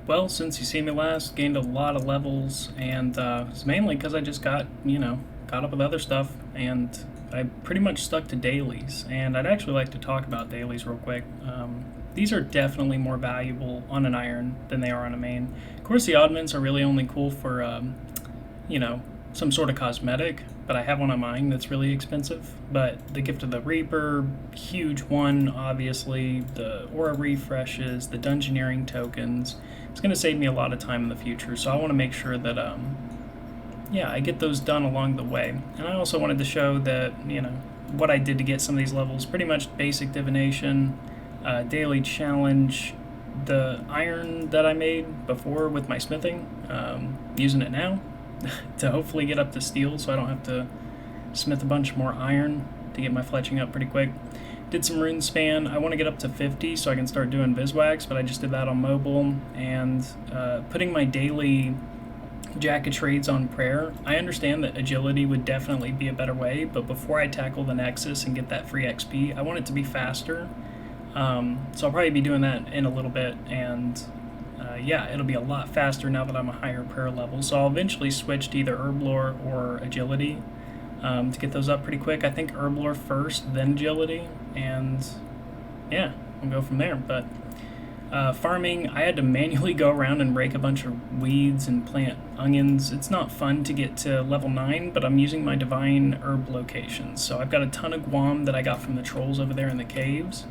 Well, since you see me last, gained a lot of levels, and it's mainly because I just got up with other stuff, and I pretty much stuck to dailies. And I'd actually like to talk about dailies real quick. These are definitely more valuable on an iron than they are on a main. Of course, the oddments are really only cool for, you know, some sort of cosmetic, but I have one on mine that's really expensive. But the Gift of the Reaper, huge one, obviously, the aura refreshes, the dungeoneering tokens. It's going to save me a lot of time in the future, so I want to make sure that, yeah, I get those done along the way. And I also wanted to show that, what I did to get some of these levels, pretty much basic divination, daily challenge, the iron that I made before with my smithing, using it now to hopefully get up to steel so I don't have to smith a bunch more iron to get my fletching up pretty quick. Did some rune span. I want to get up to 50 so I can start doing Viswax, but I just did that on mobile. And putting my daily jacket trades on prayer. I understand that agility would definitely be a better way, but before I tackle the Nexus and get that free XP, I want it to be faster. So I'll probably be doing that in a little bit, and yeah, it'll be a lot faster now that I'm a higher prayer level. So I'll eventually switch to either Herblore or Agility to get those up pretty quick. I think Herblore first, then Agility, and yeah, we'll go from there. But farming, I had to manually go around and rake a bunch of weeds and plant onions. It's not fun to get to level 9, but I'm using my divine herb locations. So I've got a ton of guam that I got from the trolls over there in the caves.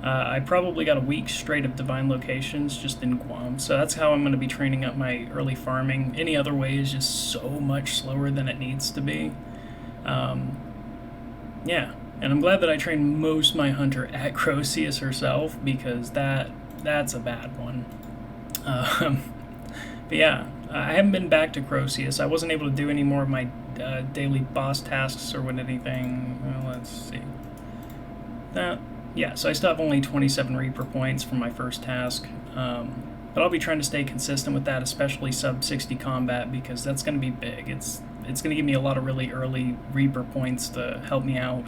I probably got a week straight of divine locations just in Guam, so that's how I'm going to be training up my early farming. Any other way is just so much slower than it needs to be. Yeah, and I'm glad that I trained most of my hunter at Croceus herself, because that's a bad one. But yeah, I haven't been back to Croceus. I wasn't able to do any more of my daily boss tasks or what anything. Well, let's see. Yeah, so I still have only 27 Reaper points from my first task, but I'll be trying to stay consistent with that, especially sub 60 combat, because that's going to be big. It's going to give me a lot of really early Reaper points to help me out.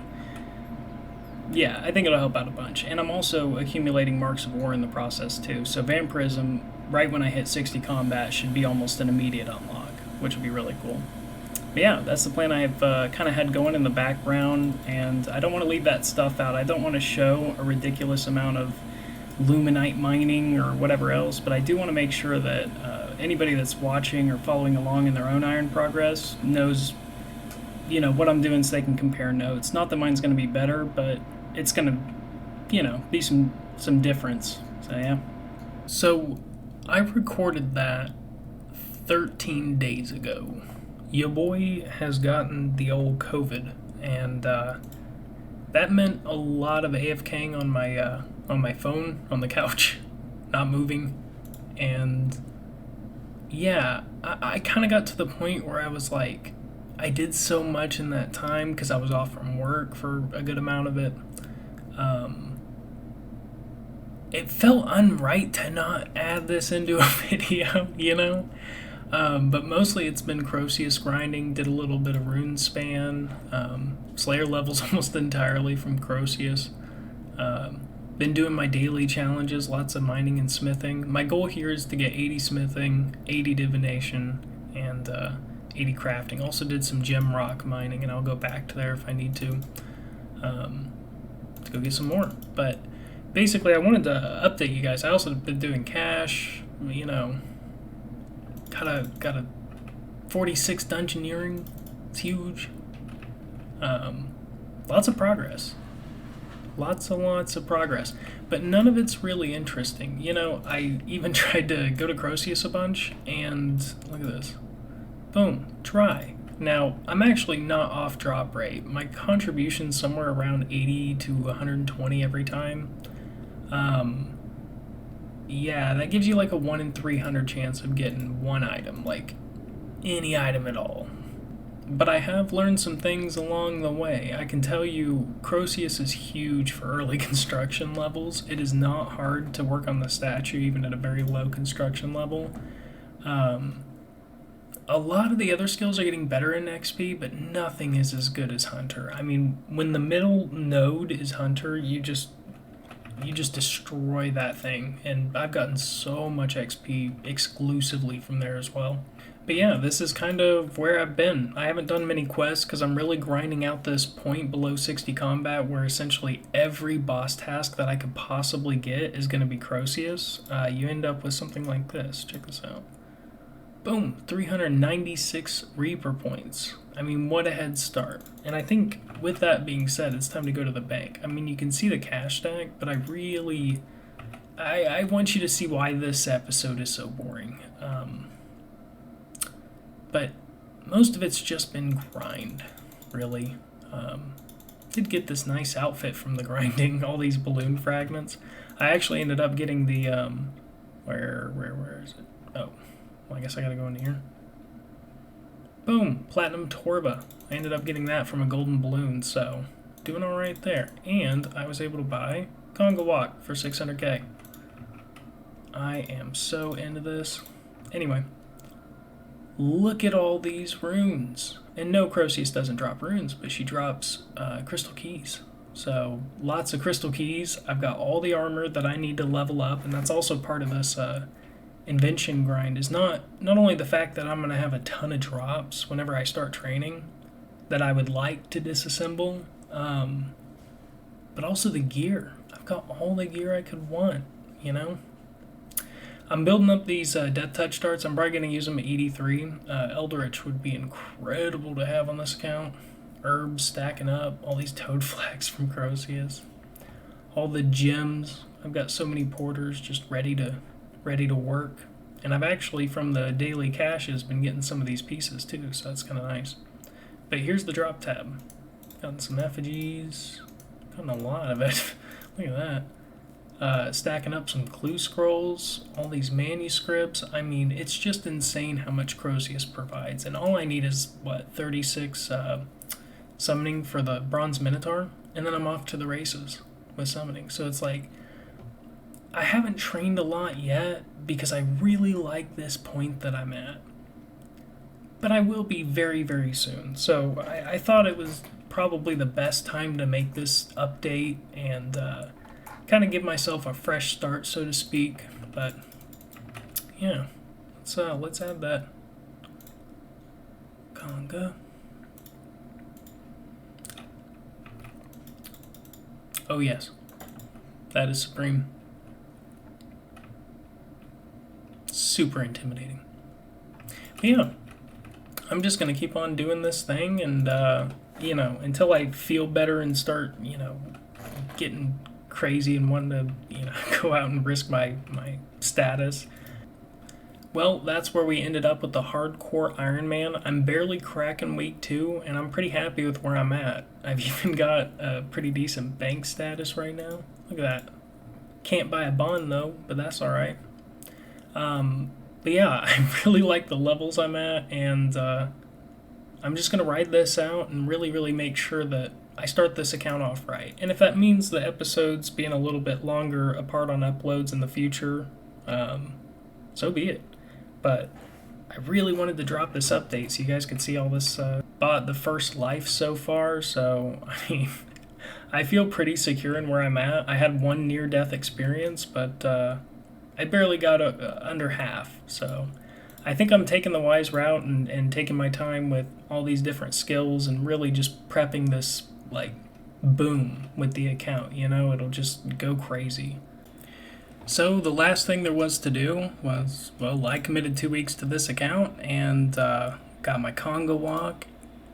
Yeah, I think it'll help out a bunch, and I'm also accumulating Marks of War in the process too, so Vampirism, right when I hit 60 combat, should be almost an immediate unlock, which would be really cool. But yeah, that's the plan I've kind of had going in the background, and I don't want to leave that stuff out. I don't want to show a ridiculous amount of luminite mining or whatever else, but I do want to make sure that anybody that's watching or following along in their own iron progress knows, what I'm doing, so they can compare notes. Not that mine's going to be better, but it's going to, be some difference. So yeah. So I recorded that 13 days ago. Your boy has gotten the old COVID, and that meant a lot of AFKing on my phone on the couch, not moving, and yeah, I kind of got to the point where I was like, I did so much in that time because I was off from work for a good amount of it. It felt unright to not add this into a video, but mostly it's been Croceus grinding, did a little bit of rune span, Slayer levels almost entirely from Croceus. Been doing my daily challenges, lots of mining and smithing. My goal here is to get 80 smithing, 80 divination, and 80 crafting. Also did some gem rock mining, and I'll go back to there if I need to go get some more. But basically, I wanted to update you guys. I also been doing cash, got a 46 dungeoneering. It's huge. Lots of progress. Lots of progress. But none of it's really interesting. I even tried to go to Croceus a bunch, and look at this. Boom, try. Now, I'm actually not off drop rate. My contribution's somewhere around 80 to 120 every time. Yeah, that gives you like a 1 in 300 chance of getting one item, like any item at all. But I have learned some things along the way. I can tell you, Croceus is huge for early construction levels. It is not hard to work on the statue, even at a very low construction level. A lot of the other skills are getting better in XP, but nothing is as good as Hunter. I mean, when the middle node is Hunter, you just you just destroy that thing. And I've gotten so much XP exclusively from there as well. But yeah, this is kind of where I've been. I haven't done many quests because I'm really grinding out this point below 60 combat where essentially every boss task that I could possibly get is going to be Croceus. You end up with something like this. Check this out. Boom, 396 Reaper points. I mean, what a head start. And I think with that being said, it's time to go to the bank. I mean, you can see the cash stack, but I want you to see why this episode is so boring. But most of it's just been grind, really. Did get this nice outfit from the grinding, all these balloon fragments. I actually ended up getting the, where is it? Oh, well, I guess I gotta go into here. Boom, Platinum Torba. I ended up getting that from a golden balloon, so doing all right there. And I was able to buy Conga Walk for 600k. I am so into this. Anyway, look at all these runes. And no, Croceus doesn't drop runes, but she drops crystal keys. So lots of crystal keys. I've got all the armor that I need to level up, and that's also part of this invention grind, is not only the fact that I'm going to have a ton of drops whenever I start training that I would like to disassemble, but also the gear. I've got all the gear I could want, you know? I'm building up these Death Touch darts. I'm probably going to use them at ED3. Eldritch would be incredible to have on this account. Herbs stacking up, all these toad flags from Croceus. All the gems. I've got so many porters just ready to work. And I've actually, from the daily caches, been getting some of these pieces too, so that's kind of nice. But here's the drop tab. Gotten some effigies. Gotten a lot of it. Look at that. Stacking up some clue scrolls, all these manuscripts. I mean, it's just insane how much Croceus provides. And all I need is, 36 summoning for the Bronze Minotaur, and then I'm off to the races with summoning. So it's like, I haven't trained a lot yet because I really like this point that I'm at. But I will be very, very soon. So I thought it was probably the best time to make this update and kind of give myself a fresh start, so to speak. But yeah, let's add that Conga. Oh yes, that is supreme. Super intimidating. But yeah, I'm just gonna keep on doing this thing, and until I feel better and start, getting crazy and wanting to, go out and risk my status. Well, that's where we ended up with the hardcore Iron Man. I'm barely cracking week 2, and I'm pretty happy with where I'm at. I've even got a pretty decent bank status right now. Look at that. Can't buy a bond though, but that's all right. But yeah, I really like the levels I'm at, and I'm just gonna ride this out and really, really make sure that I start this account off right. And if that means the episodes being a little bit longer apart on uploads in the future, so be it. But I really wanted to drop this update so you guys could see all this bought the first life so far. So, I mean, I feel pretty secure in where I'm at. I had one near-death experience, but I barely got under half. So I think I'm taking the wise route and taking my time with all these different skills and really just prepping this, boom with the account. It'll just go crazy. So the last thing there was to do was, I committed 2 weeks to this account and got my Conga Walk.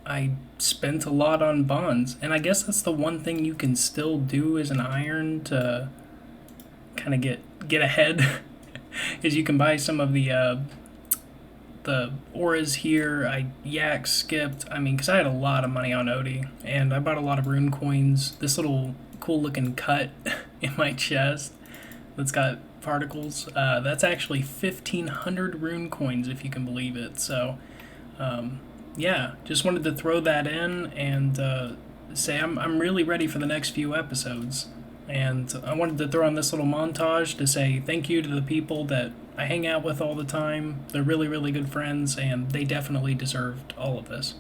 I spent a lot on bonds, and I guess that's the one thing you can still do as an iron to kind of get ahead, is you can buy some of the auras here. I skipped, because I had a lot of money on Odie, and I bought a lot of rune coins. This little cool looking cut in my chest that's got particles, that's actually 1,500 rune coins, if you can believe it. So yeah, just wanted to throw that in and say I'm really ready for the next few episodes. And I wanted to throw on this little montage to say thank you to the people that I hang out with all the time. They're really, really good friends, and they definitely deserved all of this.